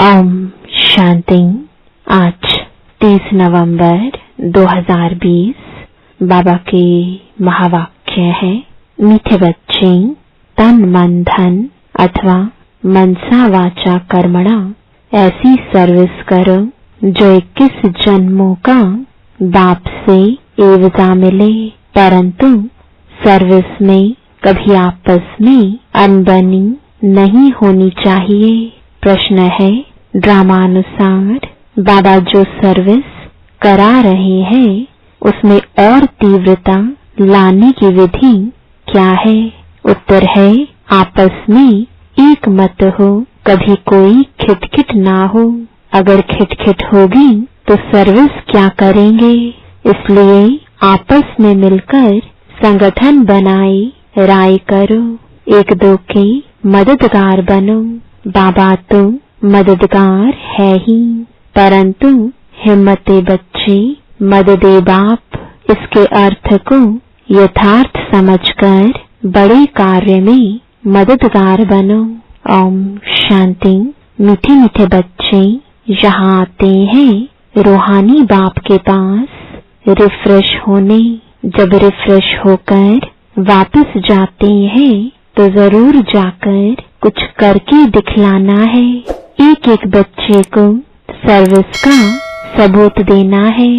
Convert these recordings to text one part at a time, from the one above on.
ओम शांति। आज 30 नवंबर 2020 बाबा के महावाक्य है, मीठे बच्चे, तन मन धन अथवा मनसा वाचा कर्मणा ऐसी सर्विस करो जो 21 जन्मों का बाप से एवजा मिले, परंतु सर्विस में कभी आपस में अनबनी नहीं होनी चाहिए। प्रश्न है, ड्रामानुसार बाबा जो सर्विस करा रहे हैं उसमें और तीव्रता लाने की विधि क्या है? उत्तर है, आपस में एक मत हो, कभी कोई खिटखिट ना हो। अगर खिटखिट होगी तो सर्विस क्या करेंगे? इसलिए आपस में मिलकर संगठन बनाए राय करो, एक दो के मददगार बनो। बाबा तो मददगार है ही, परंतु हिम्मते बच्चे मददे बाप, इसके अर्थ को यथार्थ समझकर बड़े कार्य में मददगार बनो। ओम शांति। मीठे मीठे बच्चे यहाँ आते हैं रूहानी बाप के पास रिफ्रेश होने। जब रिफ्रेश होकर वापस जाते हैं तो जरूर जाकर कुछ करके दिखलाना है। एक एक बच्चे को सर्विस का सबूत देना है।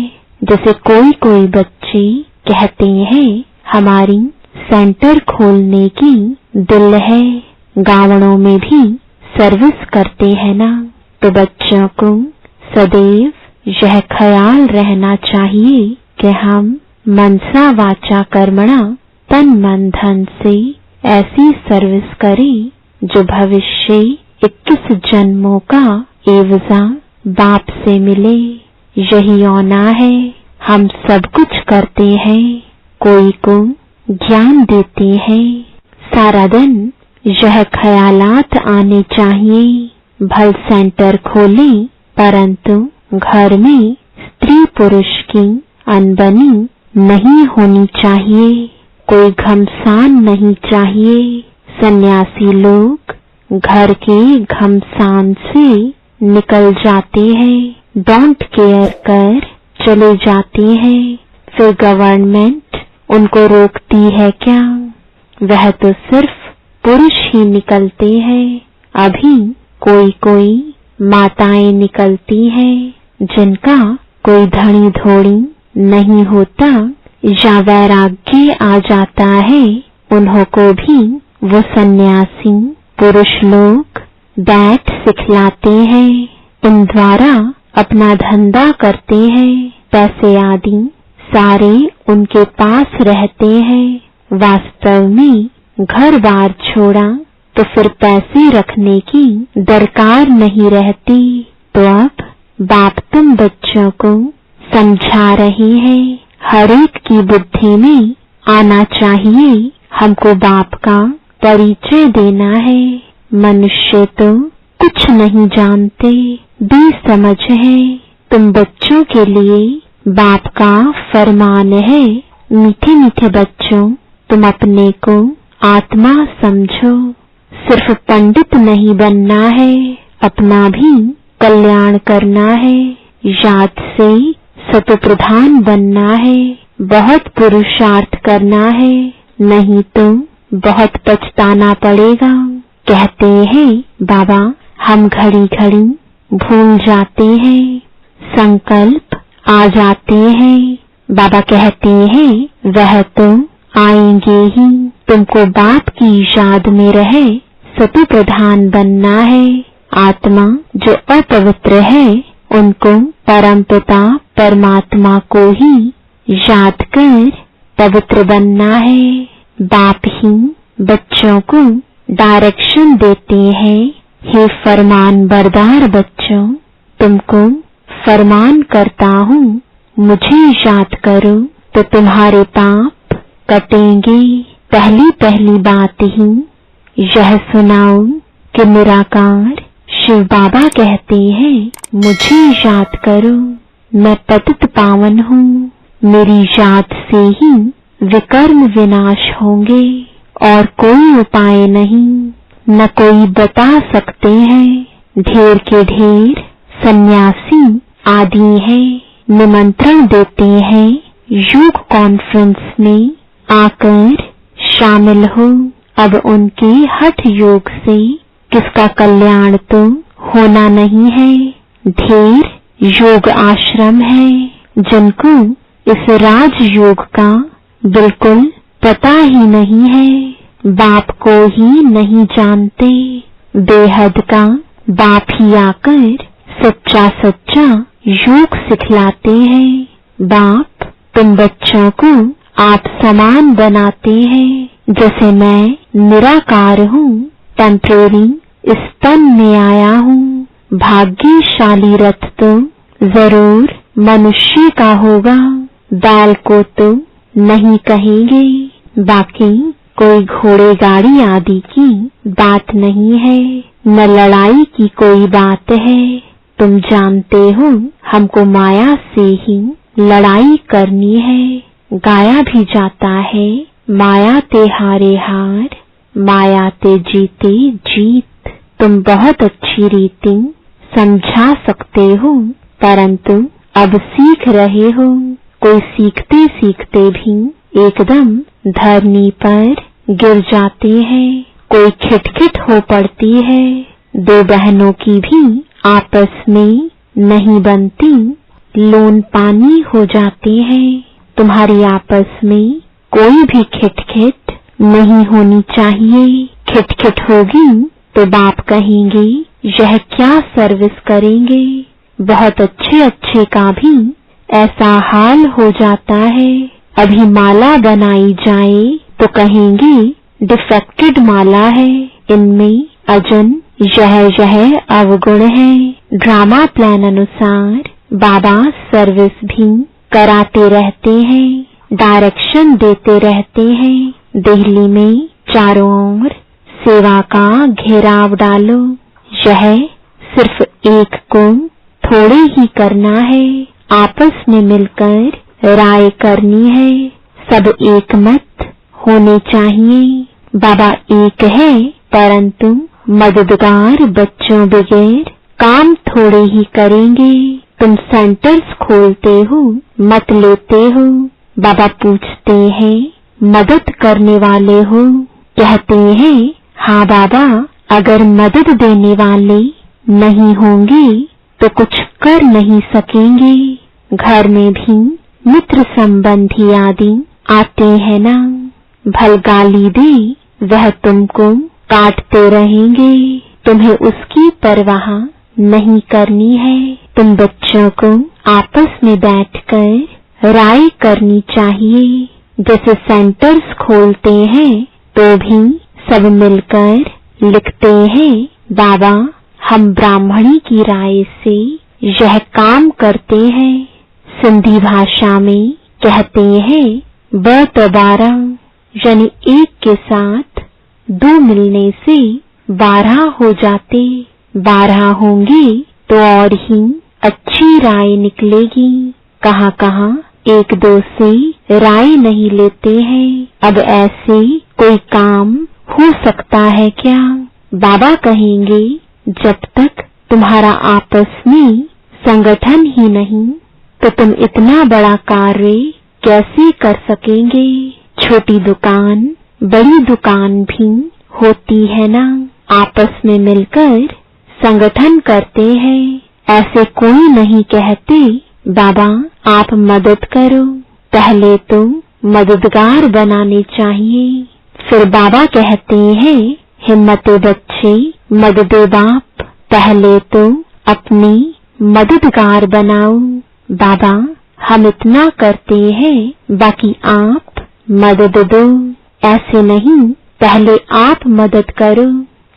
जैसे कोई कोई बच्चे कहते हैं हमारी सेंटर खोलने की दिल है, गाँवों में भी सर्विस करते हैं ना। तो बच्चों को सदैव यह ख्याल रहना चाहिए कि हम मनसा वाचा कर्मणा तन मन धन से ऐसी सर्विस करें जो भविष्य 21 जन्मों का एवजा बाप से मिले। यही होना है। हम सब कुछ करते हैं, कोई को ज्ञान देते हैं। सारा दिन यह ख्यालात आने चाहिए, भल सेंटर खोले, परंतु घर में स्त्री पुरुष की अनबनी नहीं होनी चाहिए, कोई घमसान नहीं चाहिए। सन्यासी लोग घर के घमसान से निकल जाते हैं, डोंट केयर कर चले जाते हैं। फिर गवर्नमेंट उनको रोकती है क्या? वह तो सिर्फ पुरुष ही निकलते हैं। अभी कोई कोई माताएं निकलती हैं जिनका कोई धनी धोड़ी नहीं होता या वैराग्य आ जाता है, उन्हों को भी वो सन्यासी पुरुष लोग बैठ सिखलाते हैं। इन द्वारा अपना धंधा करते हैं, पैसे आदि सारे उनके पास रहते हैं। वास्तव में घर बार छोड़ा तो फिर पैसे रखने की दरकार नहीं रहती। तो अब बाप तुम बच्चों को समझा रहे हैं, हर एक की बुद्धि में आना चाहिए हमको बाप का परिचय देना है। मनुष्य तो कुछ नहीं जानते, बेसमझ है। तुम बच्चों के लिए बाप का फरमान है, मीठे मीठे बच्चों, तुम अपने को आत्मा समझो। सिर्फ पंडित नहीं बनना है, अपना भी कल्याण करना है। याद से सतो प्रधान बनना है, बहुत पुरुषार्थ करना है, नहीं तो बहुत पछताना पड़ेगा। कहते हैं बाबा हम घड़ी घड़ी भूल जाते हैं, संकल्प आ जाते हैं। बाबा कहते हैं वह तो आएंगे ही, तुमको बाप की याद में रहे सतो प्रधान बनना है। आत्मा जो अपवित्र है उनको परमपिता परमात्मा को ही याद कर पवित्र बनना है। बाप ही बच्चों को डायरेक्शन देते हैं, हे फरमान बरदार बच्चों, तुमको फरमान करता हूँ, मुझे याद करो तो तुम्हारे पाप कटेंगे। पहली पहली बात ही यह सुनाओ कि निराकार शिव बाबा कहते हैं मुझे याद करो, मैं पतित पावन हूँ, मेरी याद से ही विकर्म विनाश होंगे और कोई उपाय नहीं, न कोई बता सकते हैं। ढेर के ढेर सन्यासी आदि हैं, निमंत्रण देते हैं योग कॉन्फ्रेंस में आकर शामिल हो। अब उनके हठ योग से किसका कल्याण तो होना नहीं है। ढेर योग आश्रम है जिनको इस राजयोग का बिल्कुल पता ही नहीं है, बाप को ही नहीं जानते। बेहद का बाप ही आकर सच्चा सच्चा योग सिखलाते हैं। बाप तुम बच्चों को आप समान बनाते हैं। जैसे मैं निराकार हूँ, टेम्परेरी इस तन में आया हूँ। भाग्यशाली रथ तो जरूर मनुष्य का होगा, बैल को तो नहीं कहेंगे। बाकी कोई घोड़े गाड़ी आदि की बात नहीं है, न लड़ाई की कोई बात है। तुम जानते हो हमको माया से ही लड़ाई करनी है। गाया भी जाता है माया ते हारे हार, माया ते जीते जीत। तुम बहुत अच्छी रीति समझा सकते हो, परंतु अब सीख रहे हो। कोई सीखते सीखते भी एकदम धरनी पर गिर जाते हैं, कोई खिटखिट हो पड़ती है। दो बहनों की भी आपस में नहीं बनती, लोन पानी हो जाते हैं। तुम्हारी आपस में कोई भी खिटखिट नहीं होनी चाहिए। खिटखिट होगी तो बाप कहेंगे यह क्या सर्विस करेंगे। बहुत अच्छे अच्छे का भी ऐसा हाल हो जाता है। अभी माला बनाई जाए तो कहेंगे डिफेक्टेड माला है, इनमें अजन यह अवगुण है। ड्रामा प्लान अनुसार बाबा सर्विस भी कराते रहते हैं, डायरेक्शन देते रहते हैं। दिल्ली में चारों ओर सेवा का घेराव डालो। यह सिर्फ एक को थोड़े ही करना है, आपस में मिलकर राय करनी है। सब एक मत होने चाहिए। बाबा एक है, परंतु मददगार बच्चों बगैर काम थोड़े ही करेंगे। तुम सेंटर्स खोलते हो, मत लेते हो। बाबा पूछते हैं मदद करने वाले हो? कहते हैं हाँ बाबा, अगर मदद देने वाले नहीं होंगे तो कुछ कर नहीं सकेंगे। घर में भी मित्र संबंधी आदि आते हैं ना, भल गाली दे वह तुमको काटते रहेंगे। तुम्हें उसकी परवाह नहीं करनी है। तुम बच्चों को आपस में बैठकर राय करनी चाहिए। जैसे सेंटर्स खोलते हैं तो भी सब मिलकर लिखते हैं बाबा हम ब्राह्मणी की राय से यह काम करते हैं। सिंधी भाषा में कहते हैं ब-12 यानी एक के साथ दो मिलने से 12 हो जाते। 12 होंगे तो और ही अच्छी राय निकलेगी। कहाँ कहाँ एक दो से राय नहीं लेते हैं। अब ऐसे कोई काम हो सकता है क्या? बाबा कहेंगे जब तक तुम्हारा आपस में संगठन ही नहीं तो तुम इतना बड़ा कार्य कैसे कर सकेंगे। छोटी दुकान बड़ी दुकान भी होती है ना, आपस में मिलकर संगठन करते हैं। ऐसे कोई नहीं कहते बाबा आप मदद करो, पहले तो मददगार बनाने चाहिए। फिर बाबा कहते हैं हिम्मते बच्चे मददे बाप, पहले तो अपनी मददगार बनाओ। बाबा हम इतना करते हैं, बाकी आप मदद दो। ऐसे नहीं, पहले आप मदद करो।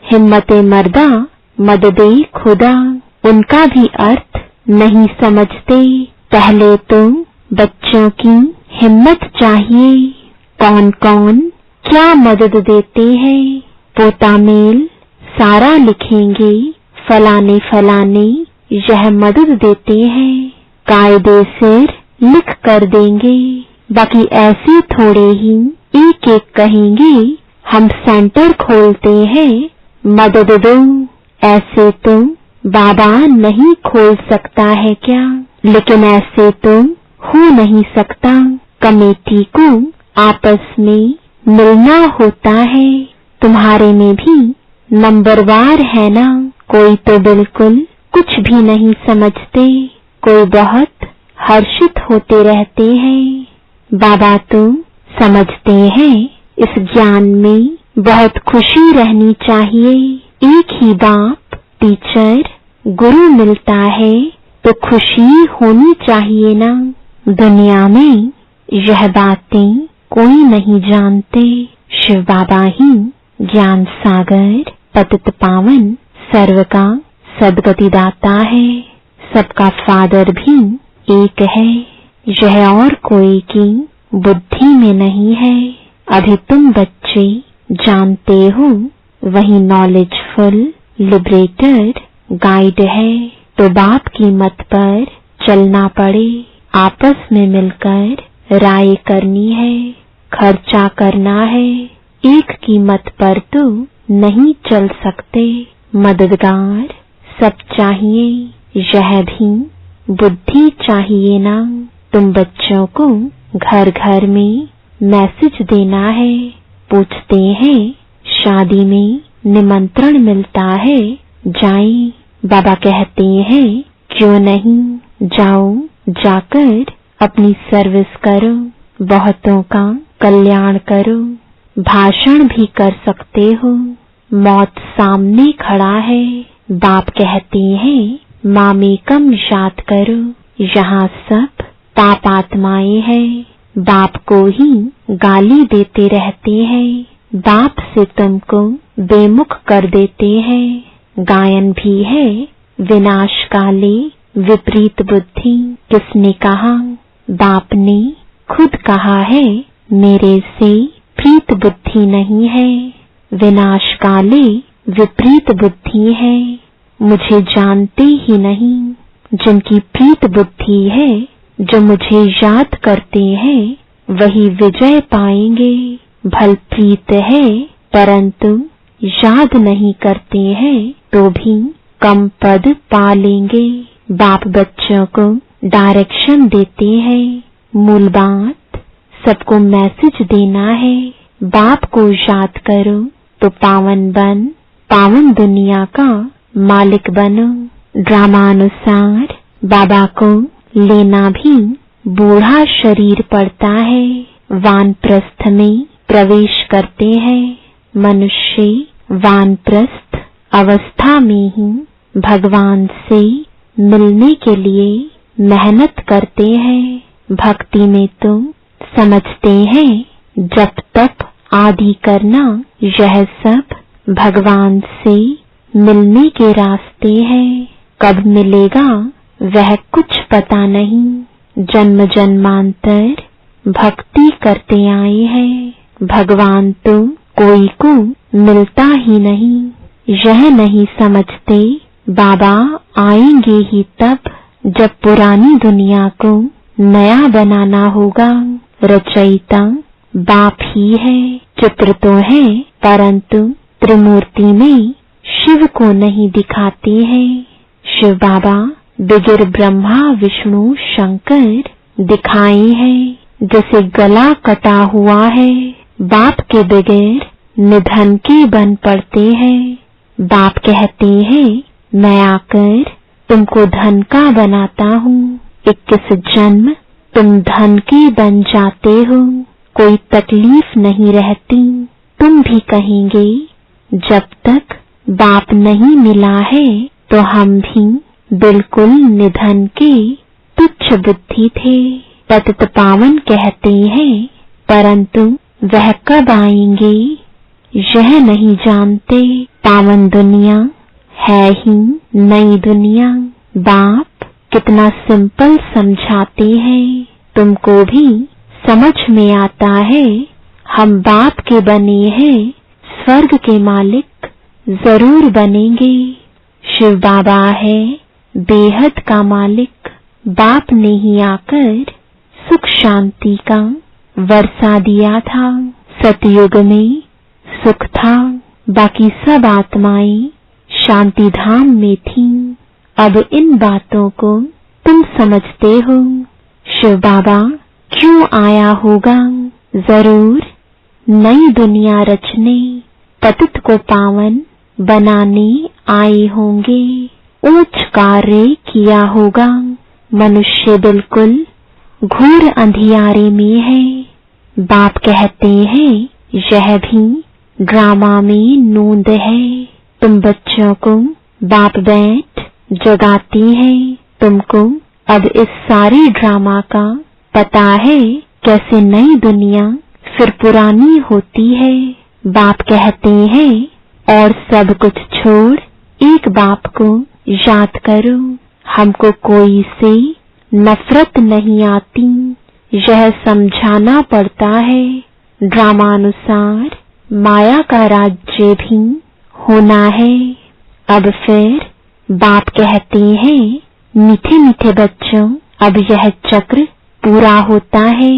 हिम्मते मर्दा मददे खुदा, उनका भी अर्थ नहीं समझते। पहले तो बच्चों की हिम्मत चाहिए। कौन कौन क्या मदद देते हैं? पोता मेल सारा लिखेंगे फलाने फलाने यह मदद देते हैं, कायदे से लिख कर देंगे। बाकी ऐसे थोड़े ही एक एक कहेंगे हम सेंटर खोलते हैं मदद दो। ऐसे तो बाबा नहीं खोल सकता है क्या? लेकिन ऐसे तो हो नहीं सकता। कमेटी को आपस में मिलना होता है। तुम्हारे में भी नंबरवार है ना? कोई तो बिल्कुल कुछ भी नहीं समझते, कोई बहुत हर्षित होते रहते हैं। बाबा तो समझते हैं इस ज्ञान में बहुत खुशी रहनी चाहिए। एक ही बाप टीचर गुरु मिलता है तो खुशी होनी चाहिए ना। दुनिया में यह बातें कोई नहीं जानते। शिव बाबा ही ज्ञान सागर पतित पावन सर्व का सद्गति दाता है। सबका फादर भी एक है। यह और कोई की बुद्धि में नहीं है। अभी तुम बच्चे जानते हो वही नॉलेजफुल लिबरेटर गाइड है। तो बाप की मत पर चलना पड़े। आपस में मिलकर राय करनी है, खर्चा करना है। एक की मत पर तो नहीं चल सकते। मददगार सब चाहिए, यह भी बुद्धि चाहिए ना। तुम बच्चों को घर घर में मैसेज देना है। पूछते हैं शादी में निमंत्रण मिलता है, जाएं? बाबा कहते हैं क्यों नहीं, जाओ, जाकर अपनी सर्विस करो, बहुतों का कल्याण करो। भाषण भी कर सकते हो। मौत सामने खड़ा है। बाप कहते हैं मामेकम याद करो। यहाँ सब पापात्माएं हैं। बाप को ही गाली देते रहते हैं। बाप से तुमको बेमुख कर देते हैं। गायन भी है विनाश काले विपरीत बुद्धि। किसने कहा? बाप ने खुद कहा है मेरे से प्रीत बुद्धि नहीं है, विनाश काले विपरीत बुद्धि है। मुझे जानते ही नहीं। जिनकी प्रीत बुद्धि है, जो मुझे याद करते हैं, वही विजय पाएंगे। भल प्रीत है परंतु याद नहीं करते हैं तो भी कम पद पा लेंगे। बाप बच्चों को डायरेक्शन देते हैं। मूल बात सबको मैसेज देना है। बाप को याद करो तो पावन बन, पावन दुनिया का मालिक बनो। ड्रामानुसार बाबा को लेना भी बूढ़ा शरीर पड़ता है। वानप्रस्थ में प्रवेश करते हैं। मनुष्य वानप्रस्थ अवस्था में ही भगवान से मिलने के लिए मेहनत करते हैं। भक्ति में तो समझते हैं जब तप आदि करना यह सब भगवान से मिलने के रास्ते हैं। कब मिलेगा वह कुछ पता नहीं। जन्म जन्मांतर भक्ति करते आए हैं। भगवान तो कोई को मिलता ही नहीं। यह नहीं समझते बाबा आएंगे ही तब जब पुरानी दुनिया को नया बनाना होगा। रचयिता बाप ही है। चित्र तो है परंतु त्रिमूर्ति में शिव को नहीं दिखाते हैं। शिव बाबा बिगिर ब्रह्मा विष्णु शंकर दिखाए हैं। जैसे गला कटा हुआ है, बाप के बगैर निधन के बन पड़ते हैं। बाप कहते हैं मैं आकर तुमको धन का बनाता हूँ। 21 जन्म तुम धन के बन जाते हो, कोई तकलीफ नहीं रहती। तुम भी कहेंगे जब तक बाप नहीं मिला है तो हम भी बिल्कुल निधन के तुच्छ बुद्धि थे। पतित पावन कहते हैं परंतु वह कब आएंगे यह नहीं जानते। पावन दुनिया है ही नई दुनिया। बाप कितना सिंपल समझाते हैं। तुमको भी समझ में आता है हम बाप के बने हैं, स्वर्ग के मालिक जरूर बनेंगे। शिव बाबा है बेहद का मालिक। बाप ने ही आकर सुख शांति का वर्षा दिया था। सतयुग में सुख था, बाकी सब आत्माएं शांति धाम में थीं। अब इन बातों को तुम समझते हो। शिव बाबा क्यों आया होगा? जरूर नई दुनिया रचने, पतित को पावन बनाने आए होंगे। ऊंच कार्य किया होगा। मनुष्य बिल्कुल घोर अंधियारे में है। बाप कहते हैं यह भी ड्रामा में नूंद है। तुम बच्चों को बाप बैठ जगाती है। तुमको अब इस सारे ड्रामा का पता है, कैसे नई दुनिया फिर पुरानी होती है। बाप कहते हैं और सब कुछ छोड़ एक बाप को याद करो। हमको कोई से नफरत नहीं आती, यह समझाना पड़ता है। ड्रामानुसार माया का राज्य भी होना है। अब फिर बाप कहते हैं, मीठे मीठे बच्चों, अब यह चक्र पूरा होता है।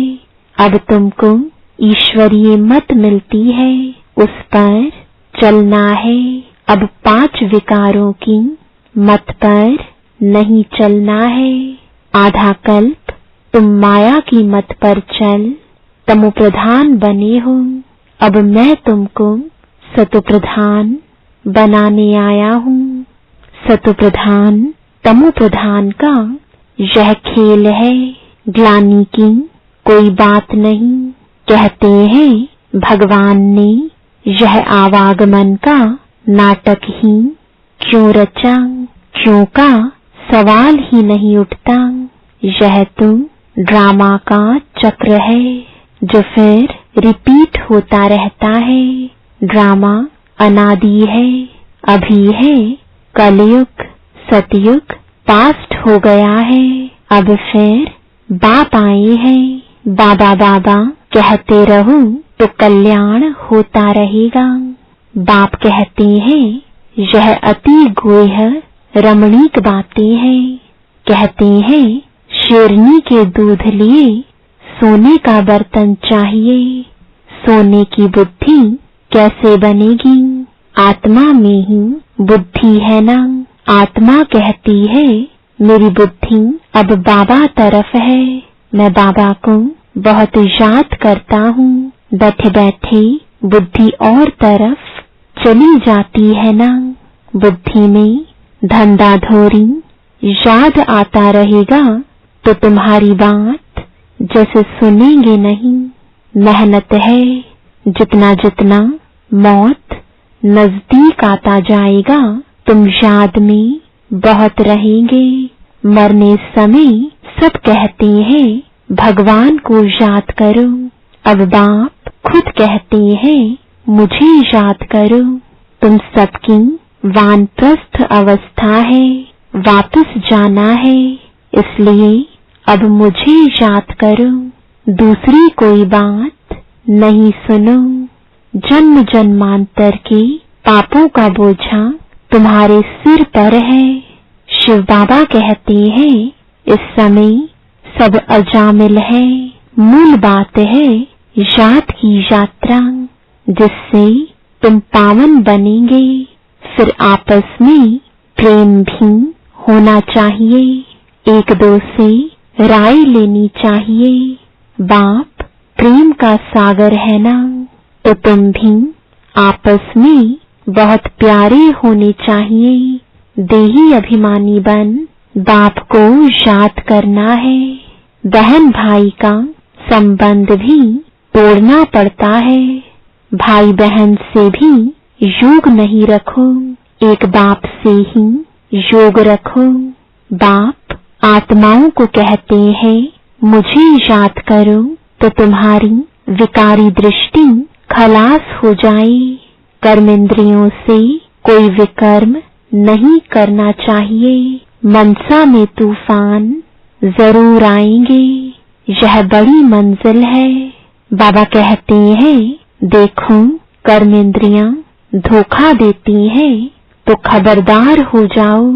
अब तुमको ईश्वरीय मत मिलती है, उस पर चलना है। अब 5 विकारों की मत पर नहीं चलना है। आधा कल्प तुम माया की मत पर चल तमो प्रधान बने हो। अब मैं तुमको सतो प्रधान बनाने आया हूँ। सतो प्रधान तमो प्रधान का यह खेल है। ग्लानि की कोई बात नहीं। कहते हैं भगवान ने यह आवागमन का नाटक ही क्यों रचा? क्यों का सवाल ही नहीं उठता। यह तो ड्रामा का चक्र है जो फिर रिपीट होता रहता है। ड्रामा अनादि है, अभी है कलयुग, सतयुग पास्ट हो गया है। अब फिर बाप आए हैं। बाबा बाबा कहते रहो तो कल्याण होता रहेगा। बाप कहते हैं यह अति गुह्य रमणीक बातें हैं। कहते हैं शेरनी के दूध लिए सोने का बर्तन चाहिए। सोने की बुद्धि कैसे बनेगी? आत्मा में ही बुद्धि है ना। आत्मा कहती है मेरी बुद्धि अब बाबा तरफ है। मैं बाबा को बहुत याद करता हूँ। बैठे बैठे बुद्धि और तरफ चली जाती है ना। बुद्धि में धंधाधोरी याद आता रहेगा तो तुम्हारी बात जैसे सुनेंगे नहीं। मेहनत है। जितना जितना मौत नजदीक आता जाएगा तुम याद में बहुत रहेंगे। मरने समय सब कहते हैं भगवान को याद करो। अब बाप खुद कहते हैं मुझे याद करो। तुम सबकी वानप्रस्थ अवस्था है, वापस जाना है। इसलिए अब मुझे याद करो। दूसरी कोई बात नहीं सुनो। जन्म जन्मांतर के पापों का बोझा तुम्हारे सिर पर है। शिव बाबा कहते हैं इस समय सब अजामिल है। मूल बात है याद की यात्रा, जिससे तुम पावन बनेंगे। फिर आपस में प्रेम भी होना चाहिए। एक दो से राय लेनी चाहिए। बाप प्रेम का सागर है ना, तो तुम भी आपस में बहुत प्यारे होने चाहिए। देही अभिमानी बन बाप को याद करना है। बहन भाई का संबंध भी तोड़ना पड़ता है। भाई बहन से भी योग नहीं रखो, एक बाप से ही योग रखो। बाप आत्माओं को कहते हैं मुझे याद करो तो तुम्हारी विकारी दृष्टि खलास हो जाए। कर्मेंद्रियों से कोई विकर्म नहीं करना चाहिए। मनसा में तूफान जरूर आएंगे। यह बड़ी मंजिल है। बाबा कहते हैं देखो कर्मेंद्रियां धोखा देती हैं तो खबरदार हो जाओ।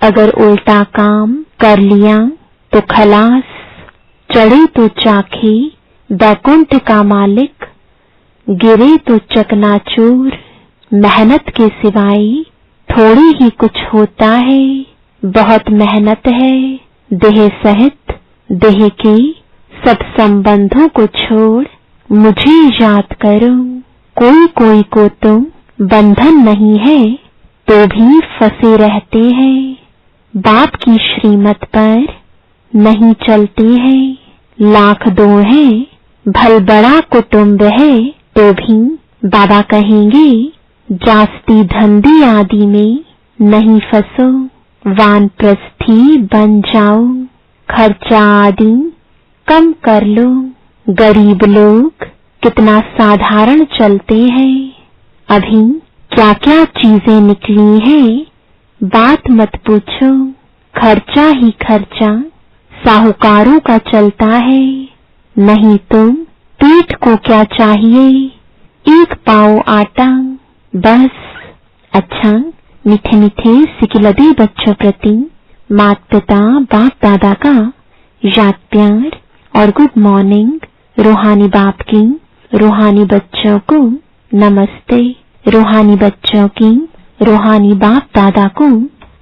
अगर उल्टा काम कर लिया तो खलास। चढ़े तो चाखे बैकुंठ का मालिक, गिरे तो चकनाचूर। मेहनत के सिवाय थोड़ी ही कुछ होता है, बहुत मेहनत है। देह सहित देह के सब संबंधों को छोड़ मुझे याद करो। कोई कोई को तो बंधन नहीं है तो भी फंसे रहते हैं। बाप की श्रीमत पर नहीं चलते हैं। लाख दो है, भल बड़ा कुटुंब है तो भी बाबा कहेंगे जास्ती धंधी आदि में नहीं फंसो, वानप्रस्थी बन जाओ, खर्चा आदि कम कर लो। गरीब लोग कितना साधारण चलते हैं। अभी क्या क्या चीजें निकली हैं, बात मत पूछो। खर्चा ही खर्चा साहूकारों का चलता है। नहीं तो पेट को क्या चाहिए, एक पाव आटा बस। अच्छा, मीठे मीठे सिकिलदे बच्चों प्रति माता पिता बाप दादा का याद प्यार और गुड मॉर्निंग। रूहानी बाप की रूहानी बच्चों को नमस्ते। रूहानी बच्चों की रूहानी बाप दादा को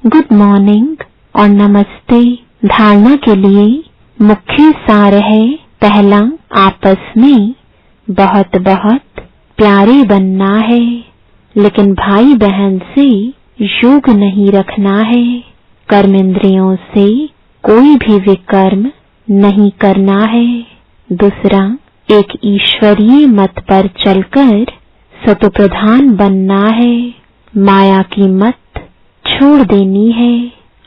गुड मॉर्निंग और नमस्ते। धारणा के लिए मुख्य सार है, पहला, आपस में बहुत बहुत प्यारे बनना है, लेकिन भाई बहन से योग नहीं रखना है। कर्मेंद्रियों से कोई भी विकर्म नहीं करना है। दूसरा, एक ईश्वरीय मत पर चलकर सतोप्रधान बनना है। माया की मत छोड़ देनी है।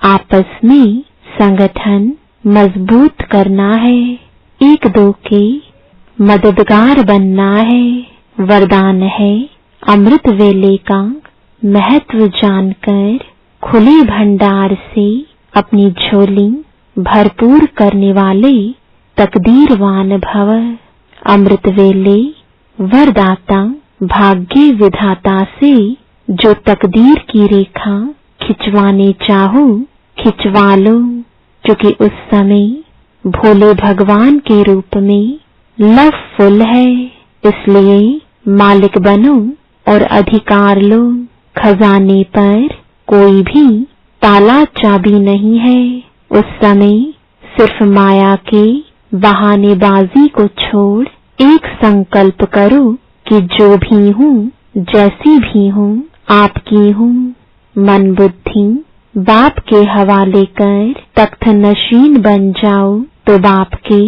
आपस में संगठन मजबूत करना है। एक दो के मददगार बनना है। वरदान है, अमृत वेले का महत्व जानकर खुले भंडार से अपनी झोली भरपूर करने वाले तकदीरवान भव। अमृत वेले वरदाता भाग्य विधाता से जो तकदीर की रेखा खिंचवाने चाहो खिंचवा लो, क्योंकि उस समय भोले भगवान के रूप में लव फुल है। इसलिए मालिक बनो और अधिकार लो। खजाने पर कोई भी ताला चाबी नहीं है। उस समय सिर्फ माया के बहानेबाजी को छोड़ एक संकल्प करो कि जो भी हूँ, जैसी भी हूँ, आपकी हूँ। मन बुद्धि बाप के हवाले कर तख्त नशीन बन जाओ तो बाप के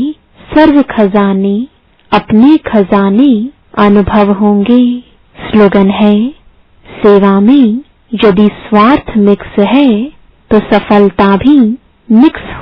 सर्व खजाने अपने खजाने अनुभव होंगे। स्लोगन है, सेवा में यदि स्वार्थ मिक्स है तो सफलता भी मिक्स